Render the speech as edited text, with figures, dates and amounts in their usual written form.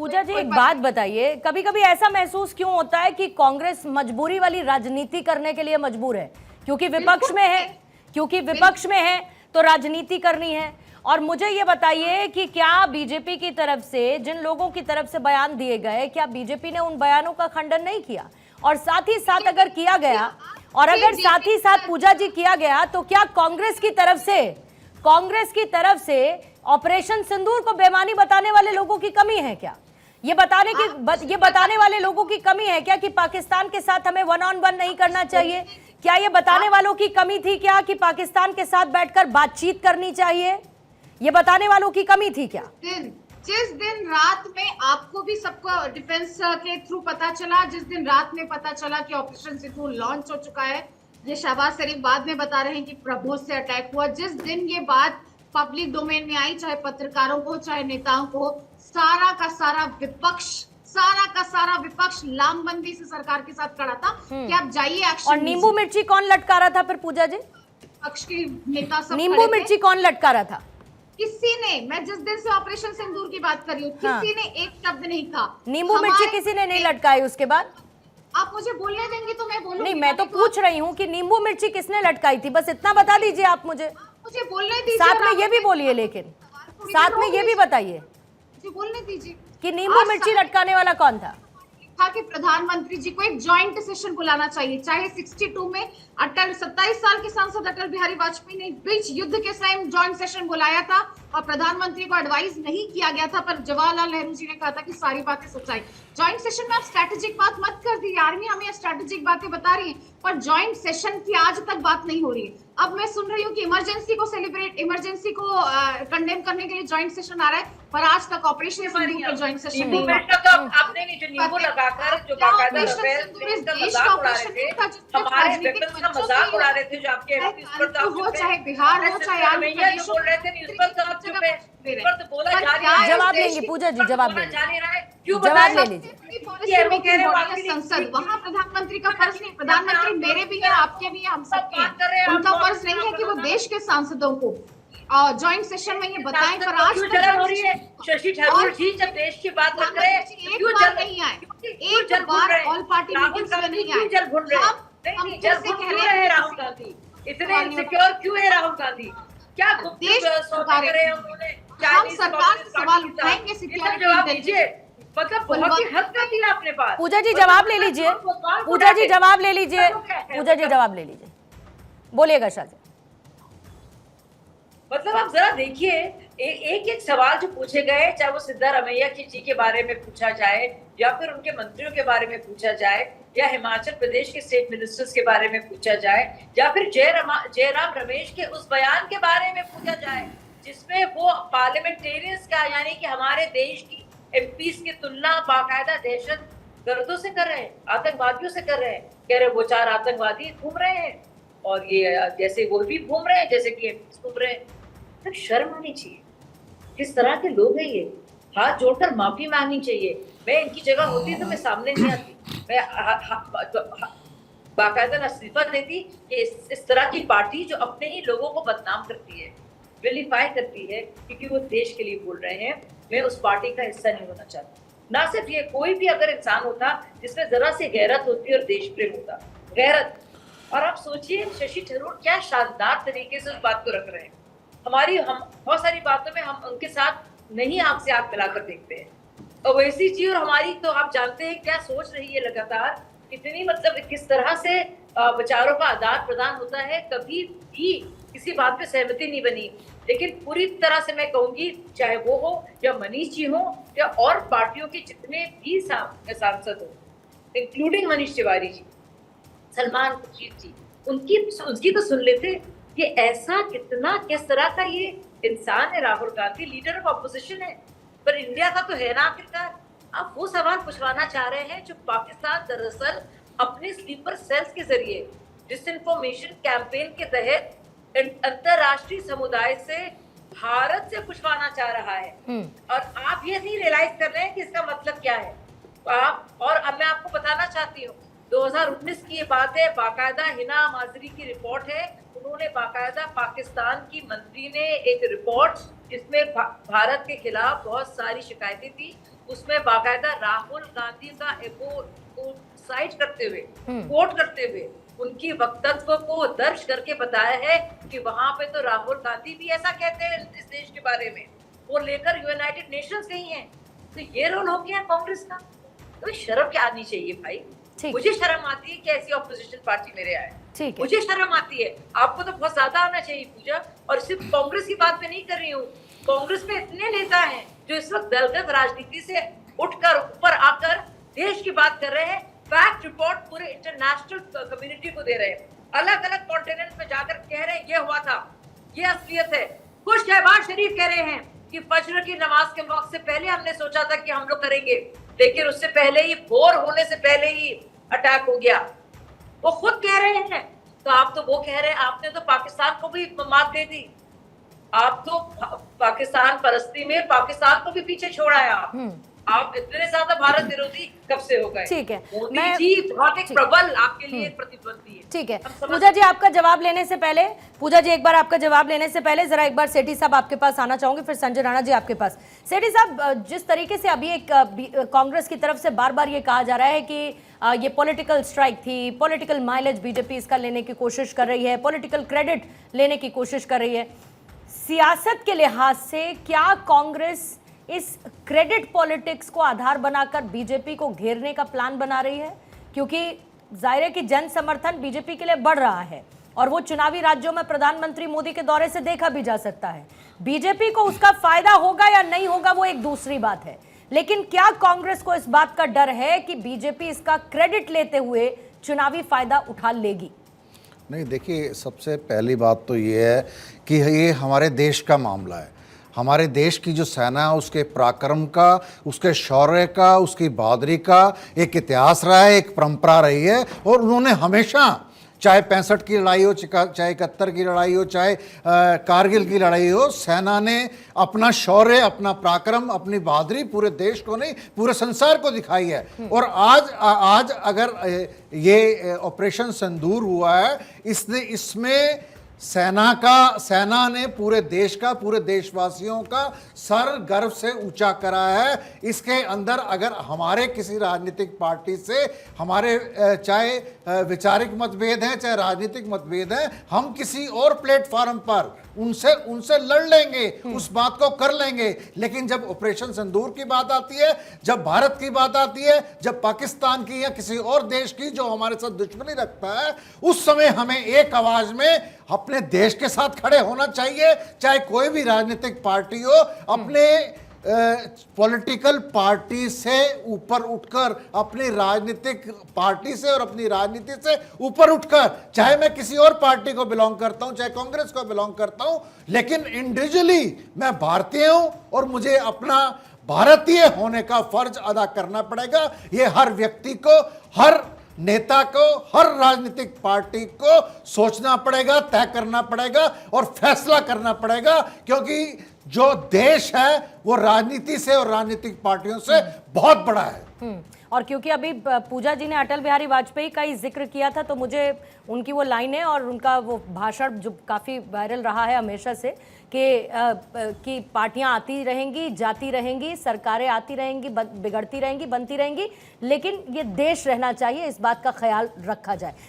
पूजा जी, एक बात बताइए, कभी कभी ऐसा महसूस क्यों होता है कि कांग्रेस मजबूरी वाली राजनीति करने के लिए मजबूर है? क्योंकि विपक्ष में है, तो राजनीति करनी है। और मुझे ये बताइए कि क्या बीजेपी की तरफ से, जिन लोगों की तरफ से बयान दिए गए, क्या बीजेपी ने उन बयानों का खंडन नहीं किया? और साथ ही साथ अगर किया गया, और अगर साथ ही साथ पूजा जी किया गया, तो क्या कांग्रेस की तरफ से ऑपरेशन सिंदूर को बेईमानी बताने वाले लोगों की कमी है क्या? ये बताने वाले लोगों की कमी है क्या कि पाकिस्तान के साथ हमें वन ऑन वन नहीं करना चाहिए? क्या ये बताने वालों की कमी थी क्या कि पाकिस्तान के साथ बैठकर बातचीत करनी चाहिए? ये बताने वालों की कमी थी क्या? जिस दिन रात में आपको भी सबको डिफेंस के थ्रू पता चला, जिस दिन रात में पता चला कि ऑपरेशन सिंदूर लॉन्च हो चुका है, ये शहबाज शरीफ बाद में बता रहे हैं कि प्रभोज से अटैक हुआ, जिस दिन ये बात पब्लिक डोमेन में आई, चाहे पत्रकारों को चाहे नेताओं को, सारा का सारा विपक्ष लामबंदी से सरकार के साथ खड़ा था कि आप जाइए एक्शन। और नींबू मिर्ची कौन लटका रहा था फिर पूजा जी? विपक्ष के नेता सब नींबू मिर्ची कौन लटका रहा था? किसी ने, मैं जिस दिन से ऑपरेशन सिंदूर की बात कर रही हूँ, किसी ने एक शब्द नहीं कहा। नींबू मिर्ची किसी ने नहीं लटकाई उसके बाद? आप मुझे बोलने देंगे तो मैं बोलूंगी। नहीं, मैं तो पूछ रही हूँ कि नींबू मिर्ची किसने लटकाई थी, बस इतना बता दीजिए आप मुझे बोलने दीजिए। साथ में ये भी बोलिए, लेकिन साथ में ये भी बताइए मुझे बोलने दीजिए कि नींबू मिर्ची लटकाने वाला कौन था? कि प्रधानमंत्री जी को एक जॉइंट सेशन बुलाना चाहिए, चाहे 62 में अटल 27 साल के सांसद अटल बिहारी वाजपेयी ने बीच युद्ध के समय जॉइंट सेशन बुलाया था और प्रधानमंत्री को एडवाइस नहीं किया गया था, पर जवाहरलाल नेहरू जी ने कहा था कि सारी बातें सच्चाई। जॉइंट सेशन में आप स्ट्रेटेजिक बात मत कर दी, आर्मी हमें स्ट्रेटेजिक बातें बता रही है, पर जॉइंट सेशन की आज तक बात नहीं हो रही है। अब मैं सुन रही हूँ कि इमरजेंसी को कंडेम करने के लिए जॉइंट सेशन आ रहा है, पर आज तक ऑपरेशन सिंदूर का जॉइंट सेशन नहीं हुआ। आपने नहीं, जो नींबू लगाकर जो बाकायदा मजाक उड़ा रहे थे, हमारे वेपन्स का मजाक उड़ा रहे थे, जो आपके हो चाहे बिहार हो चाहे आंध्र प्रदेश बोल रहे थे, न्यूज पर तो आप चुप है, पर तो बोला जा रहा है। जवाब लेंगे पूजा जी, जवाब ले लीजिए। संसद, वहाँ प्रधानमंत्री का फर्ज नहीं, प्रधानमंत्री मेरे भी है, आपके भी है, हम सबके हैं। उनका फर्ज नहीं है कि वो देश के सांसदों को जॉइंट सेशन में ये बताएं, पर आज जलन हो रही है। शशि थरूर जी जब देश की बात कर रहे हैं, एक बार नहीं आए, एक बार ऑल पार्टी मीटिंग्स में नहीं आए। जल भुन रहे हैं राहुल गांधी, इतने इनसिक्योर क्यों है राहुल गांधी? क्या देश हम सरकार से सवाल उठाएंगे सिक्योरिटी, मतलब बहुत ही हद कर दिया अपने पास। पूजा जी जवाब ले लीजिए, पूजा जी जवाब ले लीजिए, पूजा जी जवाब ले लीजिए, बोलिएगा शाह। मतलब आप जरा देखिए, एक एक सवाल जो पूछे गए, चाहे वो सिद्धारमैया जी के बारे में पूछा जाए, या फिर उनके मंत्रियों के बारे में पूछा जाए, या हिमाचल प्रदेश के स्टेट मिनिस्टर्स के बारे में पूछा जाए, या फिर जयराम रमेश के उस बयान के बारे में पूछा जाए जिसमें वो पार्लियामेंटेरियंस का, यानी कि हमारे देश की एमपीज की तुलना बाकायदा दहशत गर्दों से कर रहे हैं, आतंकवादियों से कर रहे हैं। कह रहे वो 4 आतंकवादी घूम रहे हैं और ये जैसे वो भी घूम रहे हैं जैसे कि घूम रहे हैं। तो शर्म आनी चाहिए। किस तरह के लोग हैं ये? हाथ जोड़कर माफी मांगनी चाहिए। मैं इनकी जगह होती तो मैं सामने नहीं आती, मैं बाकायदा इस्तीफा देती कि इस तरह की पार्टी जो अपने ही लोगों को बदनाम करती है, विलिफाई करती है क्योंकि वो देश के लिए बोल रहे हैं, मैं उस पार्टी का हिस्सा नहीं होना चाहती। ना सिर्फ ये, कोई भी अगर इंसान होता जिसमें जरा सी गैरत होती और देश प्रेम होता, गैरत। और आप सोचिए शशि थरूर क्या शानदार तरीके से उस बात को रख रहे हैं। हम बहुत सारी बातों में हम उनके साथ नहीं आंख से आंख मिलाकर देखते हैं। ओवैसी जी और हमारी तो आप जानते हैं क्या सोच रही है लगातार, कितनी मतलब किस तरह से विचारों का आदान प्रदान होता है। कभी भी किसी बात पे सहमति नहीं बनी, लेकिन पूरी तरह से मैं कहूंगी, चाहे वो हो या मनीष जी हो या और पार्टियों के जितने भी सांसद हो, इंक्लूडिंग मनीष तिवारी जी, सलमान खुर्शीद जी, उनकी तो सुन लेते कि ऐसा किस तरह का ये इंसान है Rahul Gandhi, leader of opposition है, पर इंडिया का तो है ना आखिरकार। आप वो सवाल पूछवाना चाह रहे हैं जो पाकिस्तान दरअसल अपने स्लीपर सेल्स के जरिए डिसइंफॉर्मेशन कैंपेन के तहत अंतरराष्ट्रीय समुदाय से भारत से पूछवाना चाह रहा है। और आप ये नहीं रियलाइज कर रहे हैं कि इसका मतलब क्या है। और अब मैं आपको बताना चाहती हूँ, 2019 की ये बात है, बाकायदा हिना माजरी की रिपोर्ट है। उन्होंने बाकायदा, पाकिस्तान की मंत्री ने एक रिपोर्ट जिसमें भारत के खिलाफ बहुत सारी शिकायतें थी, उसमें बाकायदा राहुल गांधी का साइट करते हुए, कोट करते हुए उनकी वक्तव्य को दर्ज करके बताया है कि वहां पे तो राहुल गांधी भी ऐसा कहते हैं इस देश के बारे में, वो लेकर यूनाइटेड नेशंस गई हैं। तो ये रोल हो गया कांग्रेस का। तो शर्म क्या आनी चाहिए भाई। मुझे शर्म आती है कि ऐसी ऑपोजिशन पार्टी मेरे आए, ठीक है, मुझे शर्म आती है। आपको तो बहुत ज्यादा आना चाहिए पूजा। और सिर्फ कांग्रेस की बात मैं नहीं कर रही हूँ, कांग्रेस में इतने नेता हैं जो इस वक्त दलगत राजनीति से उठकर ऊपर आकर देश की बात कर रहे हैं, फैक्ट रिपोर्ट पूरे इंटरनेशनल कम्युनिटी को दे रहे हैं, अलग अलग कॉन्टिनेंट में जाकर कह रहे हैं ये हुआ था, ये असलियत है। खुद शहबाज शरीफ कह रहे हैं कि फजर की नमाज के वक्त से पहले हमने सोचा था कि हम लोग करेंगे, लेकिन उससे पहले ही, भोर होने से पहले ही अटैक हो गया। वो खुद कह रहे हैं। तो आप तो वो कह रहे हैं, आपने तो पाकिस्तान को भी मात दे दी। आप तो पाकिस्तान परस्ती में पाकिस्तान को भी पीछे छोड़ आया। आप इतने ज्यादा भारत विरोधी कब से हो गए? ठीक है, मोदी जी बहुत एक प्रबल आपके लिए प्रतिद्वंदी है। ठीक है पूजा जी, आपका जवाब लेने से पहले, पूजा जी एक बार आपका जवाब लेने से पहले जरा एक बार सेठी साहब आपके पास आना चाहूंगी, फिर संजय राणा जी आपके पास। सेठी साहब, जिस तरीके से अभी एक कांग्रेस की तरफ से बार बार ये कहा जा रहा है कि ये पॉलिटिकल स्ट्राइक थी, पॉलिटिकल माइलेज बीजेपी इसका लेने की कोशिश कर रही है, पॉलिटिकल क्रेडिट लेने की कोशिश कर रही है, सियासत के लिहाज से क्या कांग्रेस इस क्रेडिट पॉलिटिक्स को आधार बनाकर बीजेपी को घेरने का प्लान बना रही है? क्योंकि जाहिर है कि जन समर्थन बीजेपी के लिए बढ़ रहा है और वो चुनावी राज्यों में प्रधानमंत्री मोदी के दौरे से देखा भी जा सकता है। बीजेपी को उसका फायदा होगा या नहीं होगा वो एक दूसरी बात है, लेकिन क्या कांग्रेस को इस बात का डर है कि बीजेपी इसका क्रेडिट लेते हुए चुनावी फायदा उठा लेगी? नहीं, देखिए, सबसे पहली बात तो ये है कि ये हमारे देश का मामला है। हमारे देश की जो सेना है उसके पराक्रम का, उसके शौर्य का, उसकी बहादुरी का एक इतिहास रहा है, एक परंपरा रही है। और उन्होंने हमेशा, चाहे 65 की लड़ाई हो, चाहे 71 की लड़ाई हो, चाहे कारगिल की लड़ाई हो, सेना ने अपना शौर्य, अपना पराक्रम, अपनी बहादुरी पूरे देश को नहीं पूरे संसार को दिखाई है। और आज अगर ये ऑपरेशन सिंदूर हुआ है, इसमें सेना ने पूरे देश का, पूरे देशवासियों का सर गर्व से ऊंचा करा है। इसके अंदर अगर हमारे किसी राजनीतिक पार्टी से हमारे चाहे वैचारिक मतभेद हैं, चाहे राजनीतिक मतभेद हैं, हम किसी और प्लेटफॉर्म पर उनसे लड़ लेंगे, उस बात को कर लेंगे। लेकिन जब ऑपरेशन सिंदूर की बात आती है, जब भारत की बात आती है, जब पाकिस्तान की या किसी और देश की जो हमारे साथ दुश्मनी रखता है, उस समय हमें एक आवाज में अपने देश के साथ खड़े होना चाहिए। चाहे कोई भी राजनीतिक पार्टी हो, अपने पॉलिटिकल पार्टी से ऊपर उठकर, अपनी राजनीतिक पार्टी से और अपनी राजनीति से ऊपर उठकर, चाहे मैं किसी और पार्टी को बिलोंग करता हूं, चाहे कांग्रेस को बिलोंग करता हूं, लेकिन इंडिविजुअली मैं भारतीय हूं और मुझे अपना भारतीय होने का फर्ज अदा करना पड़ेगा। यह हर व्यक्ति को, हर नेता को, हर राजनीतिक पार्टी को सोचना पड़ेगा, तय करना पड़ेगा और फैसला करना पड़ेगा। क्योंकि जो देश है वो राजनीति से और राजनीतिक पार्टियों से बहुत बड़ा है। और क्योंकि अभी पूजा जी ने अटल बिहारी वाजपेयी का ही जिक्र किया था, तो मुझे उनकी वो लाइनें और उनका वो भाषण जो काफ़ी वायरल रहा है हमेशा से कि पार्टियां आती रहेंगी, जाती रहेंगी, सरकारें आती रहेंगी, बिगड़ती रहेंगी, बनती रहेंगी, लेकिन ये देश रहना चाहिए, इस बात का ख्याल रखा जाए।